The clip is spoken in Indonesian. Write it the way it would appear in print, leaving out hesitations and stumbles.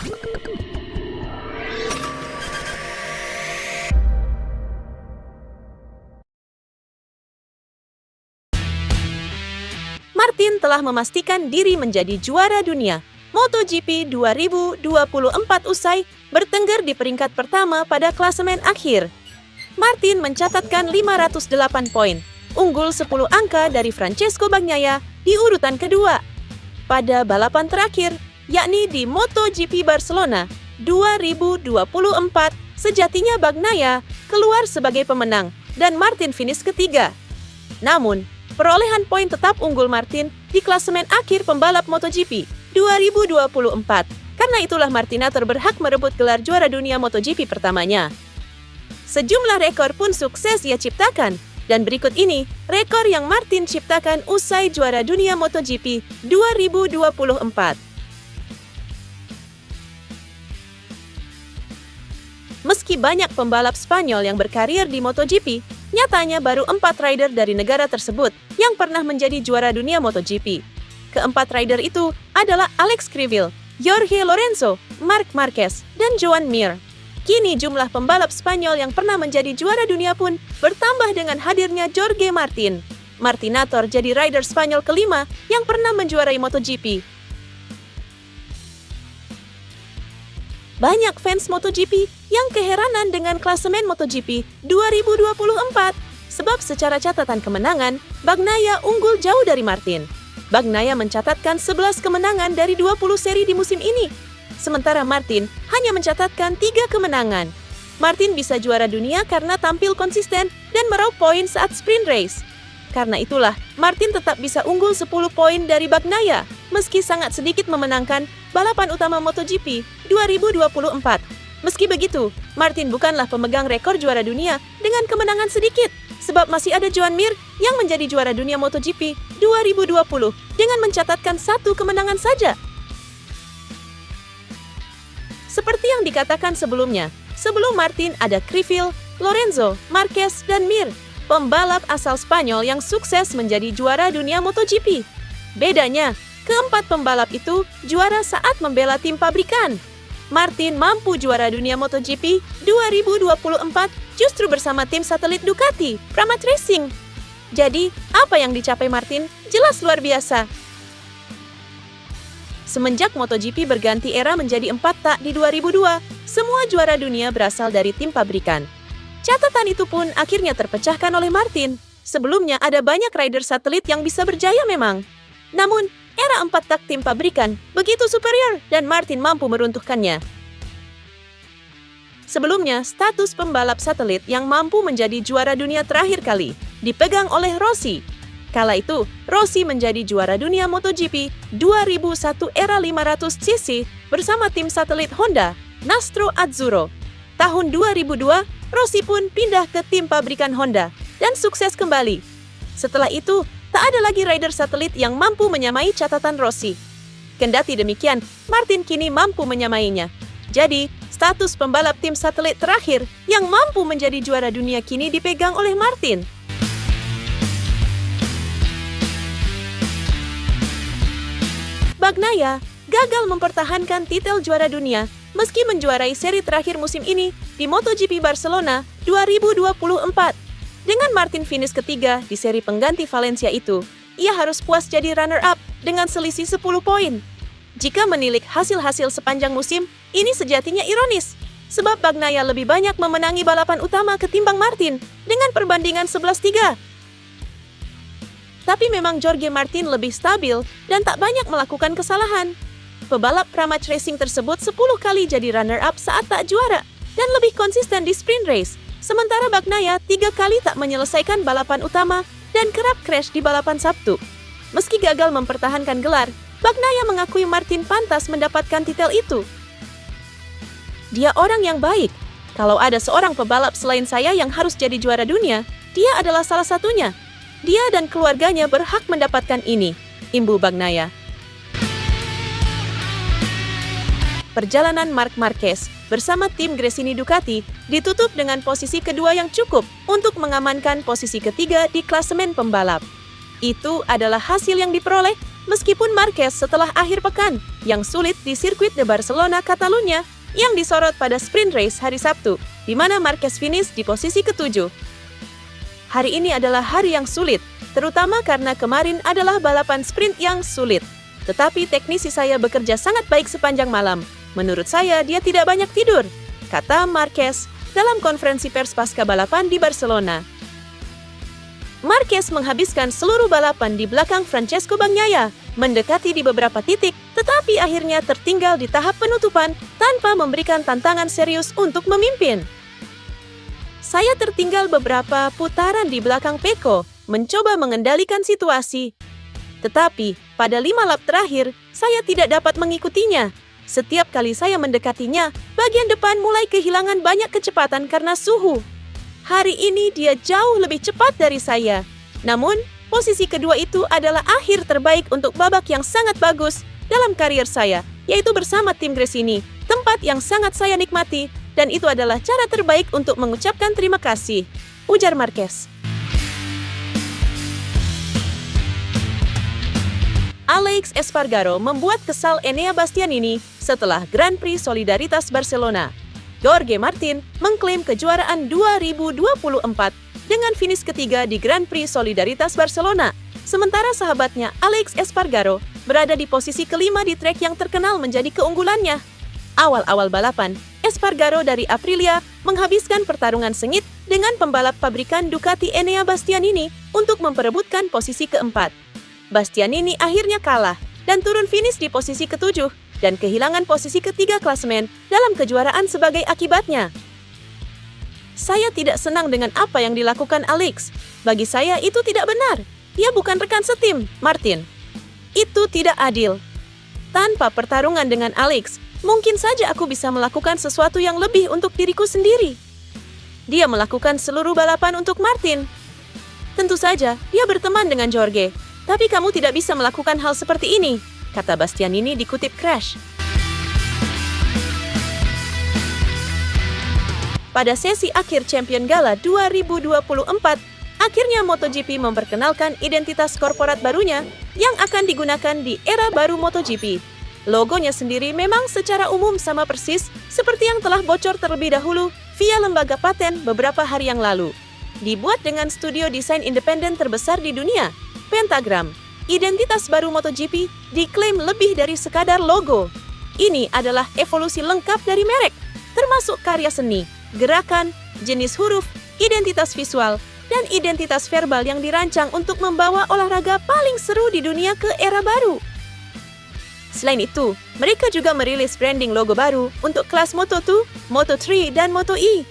Martin telah memastikan diri menjadi juara dunia MotoGP 2024 usai bertengger di peringkat pertama pada klasemen akhir. Martin mencatatkan 508 poin, unggul 10 angka dari Francesco Bagnaia di urutan kedua. Pada balapan terakhir, yakni di MotoGP Barcelona 2024, sejatinya Bagnaia keluar sebagai pemenang dan Martin finish ketiga. Namun, perolehan poin tetap unggul Martin di klasemen akhir pembalap MotoGP 2024. Karena itulah Martinator berhak merebut gelar juara dunia MotoGP pertamanya. Sejumlah rekor pun sukses ia ciptakan, dan berikut ini rekor yang Martin ciptakan usai juara dunia MotoGP 2024. Meski banyak pembalap Spanyol yang berkarir di MotoGP, nyatanya baru 4 rider dari negara tersebut yang pernah menjadi juara dunia MotoGP. Keempat rider itu adalah Alex Criville, Jorge Lorenzo, Marc Marquez, dan Joan Mir. Kini jumlah pembalap Spanyol yang pernah menjadi juara dunia pun bertambah dengan hadirnya Jorge Martin. Martinator jadi rider Spanyol kelima yang pernah menjuarai MotoGP. Banyak fans MotoGP yang keheranan dengan klasemen MotoGP 2024 sebab secara catatan kemenangan, Bagnaia unggul jauh dari Martin. Bagnaia mencatatkan 11 kemenangan dari 20 seri di musim ini, sementara Martin hanya mencatatkan 3 kemenangan. Martin bisa juara dunia karena tampil konsisten dan meraup poin saat sprint race. Karena itulah, Martin tetap bisa unggul 10 poin dari Bagnaia, meski sangat sedikit memenangkan balapan utama MotoGP 2024. Meski begitu, Martin bukanlah pemegang rekor juara dunia dengan kemenangan sedikit, sebab masih ada Joan Mir yang menjadi juara dunia MotoGP 2020 dengan mencatatkan 1 kemenangan saja. Seperti yang dikatakan sebelumnya, sebelum Martin ada Criville, Lorenzo, Marquez, dan Mir, pembalap asal Spanyol yang sukses menjadi juara dunia MotoGP. Bedanya, keempat pembalap itu juara saat membela tim pabrikan. Martin mampu juara dunia MotoGP 2024 justru bersama tim satelit Ducati, Pramac Racing. Jadi, apa yang dicapai Martin jelas luar biasa. Semenjak MotoGP berganti era menjadi 4 tak di 2002, semua juara dunia berasal dari tim pabrikan. Catatan itu pun akhirnya terpecahkan oleh Martin. Sebelumnya ada banyak rider satelit yang bisa berjaya memang. Namun, era 4 tak tim pabrikan begitu superior dan Martin mampu meruntuhkannya. Sebelumnya, status pembalap satelit yang mampu menjadi juara dunia terakhir kali dipegang oleh Rossi. Kala itu, Rossi menjadi juara dunia MotoGP 2001 era 500cc bersama tim satelit Honda, Nastro Azzurro. Tahun 2002, Rossi pun pindah ke tim pabrikan Honda dan sukses kembali. Setelah itu, tak ada lagi rider satelit yang mampu menyamai catatan Rossi. Kendati demikian, Martin kini mampu menyamainya. Jadi, status pembalap tim satelit terakhir yang mampu menjadi juara dunia kini dipegang oleh Martin. Bagnaia gagal mempertahankan titel juara dunia meski menjuarai seri terakhir musim ini di MotoGP Barcelona 2024. Dengan Martin finish ketiga di seri pengganti Valencia itu, ia harus puas jadi runner-up dengan selisih 10 poin. Jika menilik hasil-hasil sepanjang musim, ini sejatinya ironis, sebab Bagnaia lebih banyak memenangi balapan utama ketimbang Martin dengan perbandingan 11-3. Tapi memang Jorge Martin lebih stabil dan tak banyak melakukan kesalahan. Pebalap Pramac Racing tersebut 10 kali jadi runner-up saat tak juara dan lebih konsisten di sprint race. Sementara Bagnaia 3 kali tak menyelesaikan balapan utama dan kerap crash di balapan Sabtu. Meski gagal mempertahankan gelar, Bagnaia mengakui Martin pantas mendapatkan titel itu. Dia orang yang baik. Kalau ada seorang pebalap selain saya yang harus jadi juara dunia, dia adalah salah satunya. Dia dan keluarganya berhak mendapatkan ini, imbu Bagnaia. Perjalanan Marc Marquez bersama tim Gresini Ducati ditutup dengan posisi kedua yang cukup untuk mengamankan posisi ketiga di klasemen pembalap. Itu adalah hasil yang diperoleh Meskipun Marquez setelah akhir pekan yang sulit di sirkuit de Barcelona, Catalunya, yang disorot pada sprint race hari Sabtu, di mana Marquez finish di posisi ke-7. Hari ini adalah hari yang sulit, terutama karena kemarin adalah balapan sprint yang sulit. Tetapi teknisi saya bekerja sangat baik sepanjang malam. Menurut saya, dia tidak banyak tidur, kata Marquez dalam konferensi pers pasca balapan di Barcelona. Marquez menghabiskan seluruh balapan di belakang Francesco Bagnaia, mendekati di beberapa titik, tetapi akhirnya tertinggal di tahap penutupan tanpa memberikan tantangan serius untuk memimpin. Saya tertinggal beberapa putaran di belakang Pecco, mencoba mengendalikan situasi. Tetapi, pada 5 lap terakhir, saya tidak dapat mengikutinya. Setiap kali saya mendekatinya, bagian depan mulai kehilangan banyak kecepatan karena suhu. Hari ini dia jauh lebih cepat dari saya. Namun, posisi kedua itu adalah akhir terbaik untuk babak yang sangat bagus dalam karier saya, yaitu bersama tim Gresini, tempat yang sangat saya nikmati, dan itu adalah cara terbaik untuk mengucapkan terima kasih, ujar Marquez. Alex Espargaro membuat kesal Enea Bastianini setelah Grand Prix Solidaritas Barcelona. Jorge Martin mengklaim kejuaraan 2024 dengan finish ketiga di Grand Prix Solidaritas Barcelona, sementara sahabatnya Alex Espargaro berada di posisi kelima di trek yang terkenal menjadi keunggulannya. Awal-awal balapan, Espargaro dari Aprilia menghabiskan pertarungan sengit dengan pembalap pabrikan Ducati Enea Bastianini untuk memperebutkan posisi keempat. Bastianini akhirnya kalah dan turun finish di posisi ke-7 dan kehilangan posisi ketiga klasemen dalam kejuaraan sebagai akibatnya. Saya tidak senang dengan apa yang dilakukan Alex. Bagi saya itu tidak benar. Dia bukan rekan setim, Martin. Itu tidak adil. Tanpa pertarungan dengan Alex, mungkin saja aku bisa melakukan sesuatu yang lebih untuk diriku sendiri. Dia melakukan seluruh balapan untuk Martin. Tentu saja, dia berteman dengan Jorge. Tapi kamu tidak bisa melakukan hal seperti ini, kata Bastianini dikutip Crash. Pada sesi akhir Champion Gala 2024, akhirnya MotoGP memperkenalkan identitas korporat barunya yang akan digunakan di era baru MotoGP. Logonya sendiri memang secara umum sama persis seperti yang telah bocor terlebih dahulu via lembaga paten beberapa hari yang lalu. Dibuat dengan studio desain independen terbesar di dunia, Pentagram. Identitas baru MotoGP diklaim lebih dari sekadar logo. Ini adalah evolusi lengkap dari merek, termasuk karya seni, gerakan, jenis huruf, identitas visual, dan identitas verbal yang dirancang untuk membawa olahraga paling seru di dunia ke era baru. Selain itu, mereka juga merilis branding logo baru untuk kelas Moto2, Moto3, dan Moto E.